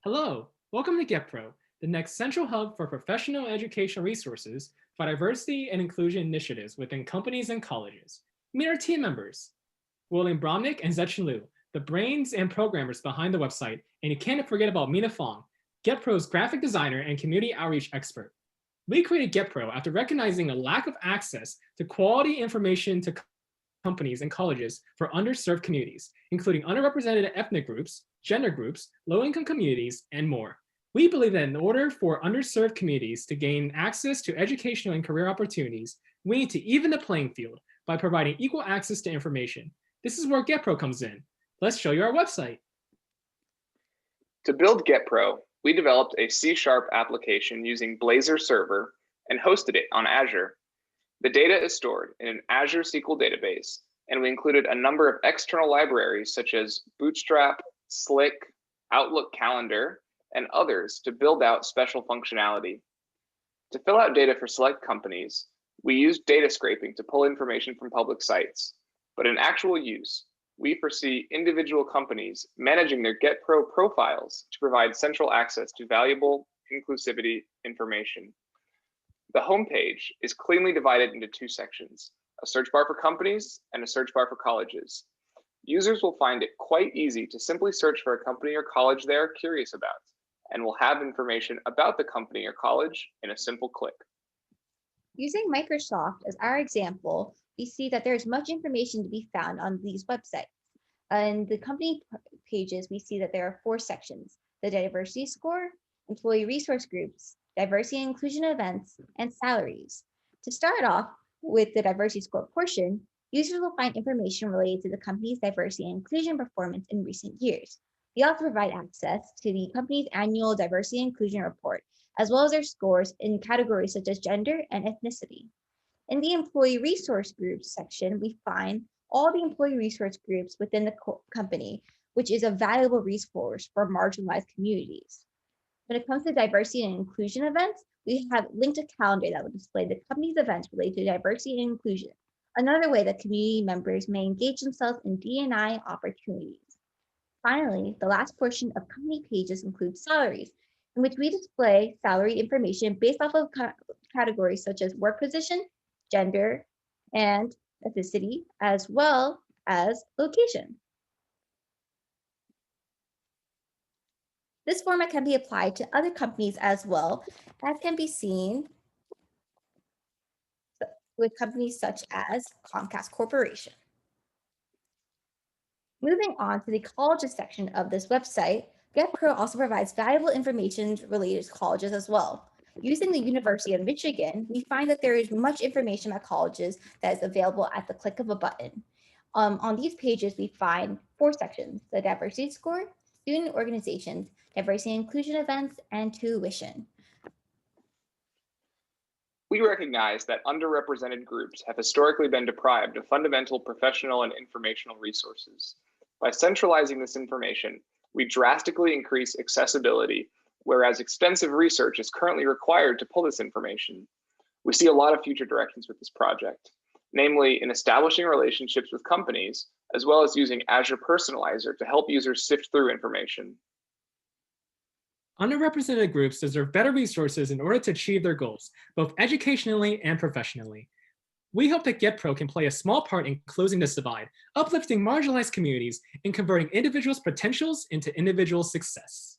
Hello, welcome to GetPro, the next central hub for professional educational resources for diversity and inclusion initiatives within companies and colleges. Meet our team members, William Bromnick and Zetchen Liu, the brains and programmers behind the website, and you can't forget about Mina Fong, GetPro's graphic designer and community outreach expert. We created GetPro after recognizing a lack of access to quality information to companies and colleges for underserved communities, including underrepresented ethnic groups, gender groups, low-income communities, and more. We believe that in order for underserved communities to gain access to educational and career opportunities, we need to even the playing field by providing equal access to information. This is where GetPro comes in. Let's show you our website. To build GetPro, we developed a C# application using Blazor server and hosted it on Azure. The data is stored in an Azure SQL database, and we included a number of external libraries such as Bootstrap, Slick, Outlook Calendar, and others to build out special functionality. To fill out data for select companies, we used data scraping to pull information from public sites, but in actual use, we foresee individual companies managing their GetPro profiles to provide central access to valuable inclusivity information. The homepage is cleanly divided into two sections, a search bar for companies and a search bar for colleges. Users will find it quite easy to simply search for a company or college they are curious about, and will have information about the company or college in a simple click. Using Microsoft as our example, we see that there's much information to be found on these websites. On the company pages, we see that there are 4 sections: the diversity score, employee resource groups, diversity and inclusion events, and salaries. To start off with the diversity score portion, users will find information related to the company's diversity and inclusion performance in recent years. We also provide access to the company's annual diversity and inclusion report, as well as their scores in categories such as gender and ethnicity. In the employee resource groups section, we find all the employee resource groups within the company, which is a valuable resource for marginalized communities. When it comes to diversity and inclusion events, we have linked a calendar that will display the company's events related to diversity and inclusion, another way that community members may engage themselves in D&I opportunities. Finally, the last portion of company pages includes salaries, in which we display salary information based off of categories such as work position, gender, and ethnicity, as well as location. This format can be applied to other companies as well, as can be seen with companies such as Comcast Corporation. Moving on to the colleges section of this website, GetPro also provides valuable information related to colleges as well. Using the University of Michigan, we find that there is much information about colleges that is available at the click of a button. On these pages, we find 4 sections: the diversity score, student organizations, diversity and inclusion events, and tuition. We recognize that underrepresented groups have historically been deprived of fundamental professional and informational resources. By centralizing this information, we drastically increase accessibility, whereas extensive research is currently required to pull this information. We see a lot of future directions with this project, namely in establishing relationships with companies, as well as using Azure Personalizer to help users sift through information. Underrepresented groups deserve better resources in order to achieve their goals, both educationally and professionally. We hope that GetPro can play a small part in closing this divide, uplifting marginalized communities and converting individuals' potentials into individual success.